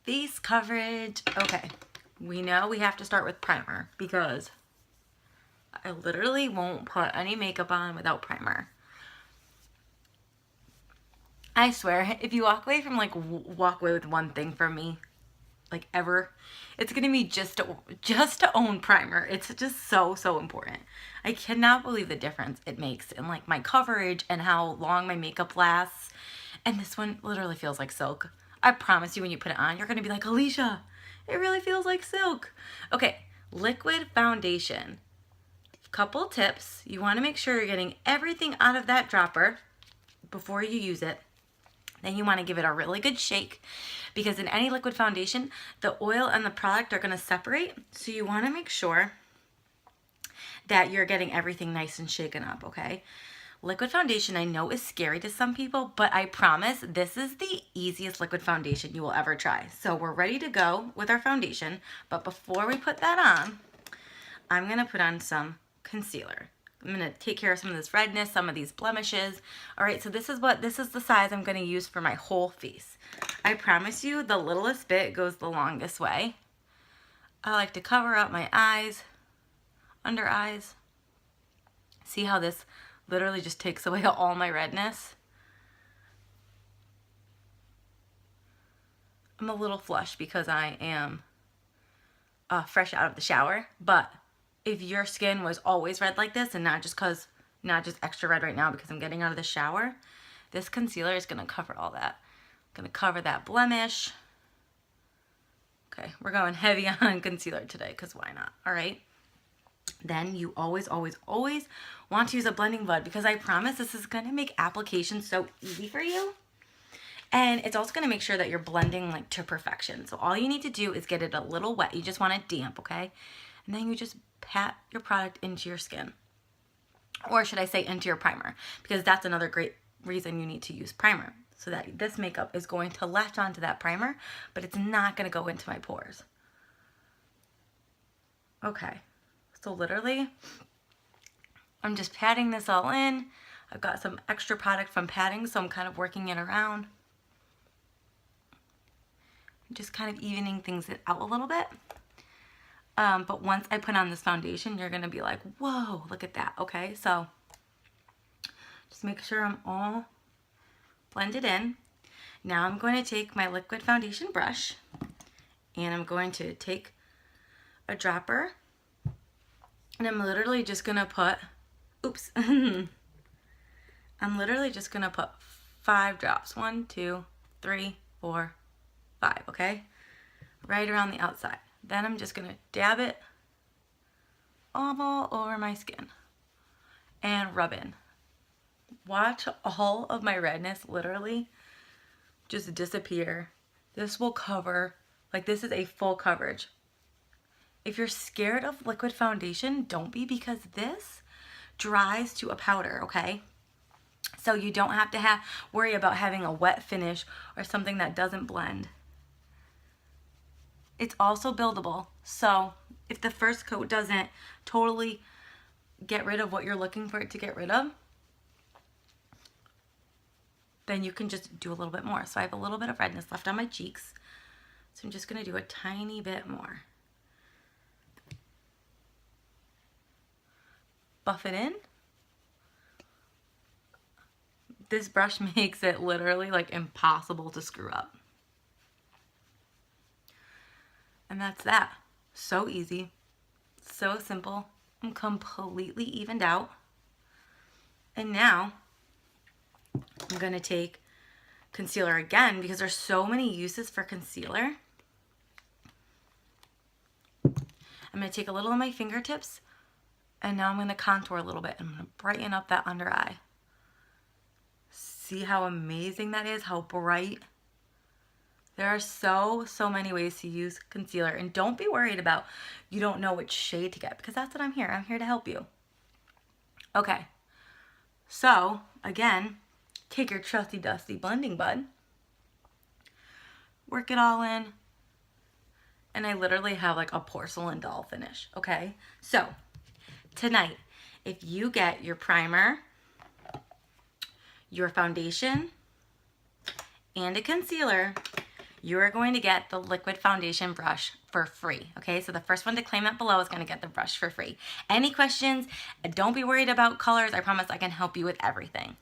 Face coverage. Okay, we know we have to start with primer because I literally won't put any makeup on without primer. I swear, if you walk away from walk away with one thing from me, like ever, it's gonna be just to own primer. It's just so important. I cannot believe the difference it makes in like my coverage and how long my makeup lasts. And this one literally feels like silk. I promise you, when you put it on, you're gonna be like, Alicia, it really feels like silk. Okay, liquid foundation. Couple tips. You want to make sure you're getting everything out of that dropper before you use it. Then you want to give it a really good shake, because in any liquid foundation, the oil and the product are going to separate. So you want to make sure that you're getting everything nice and shaken up, okay? Liquid foundation I know is scary to some people, but I promise this is the easiest liquid foundation you will ever try. So we're ready to go with our foundation, but before we put that on, I'm going to put on some concealer. I'm going to take care of some of this redness, some of these blemishes. All right, so this is the size I'm going to use for my whole face. I promise you the littlest bit goes the longest way. I like to cover up my eyes, under eyes. See how this literally just takes away all my redness? I'm a little flushed because I am fresh out of the shower, but if your skin was always red like this and not just extra red right now because I'm getting out of the shower, this concealer is going to cover all that. Going to cover that blemish. Okay, we're going heavy on concealer today because why not? All right. Then you always want to use a blending bud, because I promise this is going to make application so easy for you. And it's also going to make sure that you're blending like to perfection. So all you need to do is get it a little wet. You just want it damp, okay? And then you just pat your product into your skin. Or should I say into your primer? Because that's another great reason you need to use primer. So that this makeup is going to latch onto that primer, but it's not going to go into my pores. Okay. So literally, I'm just patting this all in. I've got some extra product from patting, so I'm kind of working it around. Just kind of evening things out a little bit. But once I put on this foundation, you're going to be like, whoa, look at that. Okay, so just make sure I'm all blended in. Now I'm going to take my liquid foundation brush, and I'm going to take a dropper, and I'm literally just going to put, oops, I'm literally just going to put 5 drops. 1, 2, 3, 4, 5, okay? Right around the outside. Then I'm just going to dab it all over my skin and rub in. Watch all of my redness literally just disappear. This will cover, like this is a full coverage. If you're scared of liquid foundation, don't be, because this dries to a powder, okay? So you don't have to worry about having a wet finish or something that doesn't blend. It's also buildable. So if the first coat doesn't totally get rid of what you're looking for it to get rid of, then you can just do a little bit more. So I have a little bit of redness left on my cheeks. So I'm just going to do a tiny bit more. Buff it in. This brush makes it literally like impossible to screw up. And that's that. So easy, so simple, and completely evened out. And now I'm going to take concealer again, because there's so many uses for concealer. I'm going to take a little on my fingertips, and now I'm going to contour a little bit. I'm going to brighten up that under eye. See how amazing that is, how bright. There are so many ways to use concealer, and don't be worried about you don't know which shade to get, because that's what I'm here. I'm here to help you. Okay, so again, take your trusty dusty blending bud, work it all in, and I literally have like a porcelain doll finish, okay? So tonight, if you get your primer, your foundation, and a concealer, you're going to get the liquid foundation brush for free. Okay, so the first one to claim that below is going to get the brush for free. Any questions? Don't be worried about colors. I promise I can help you with everything.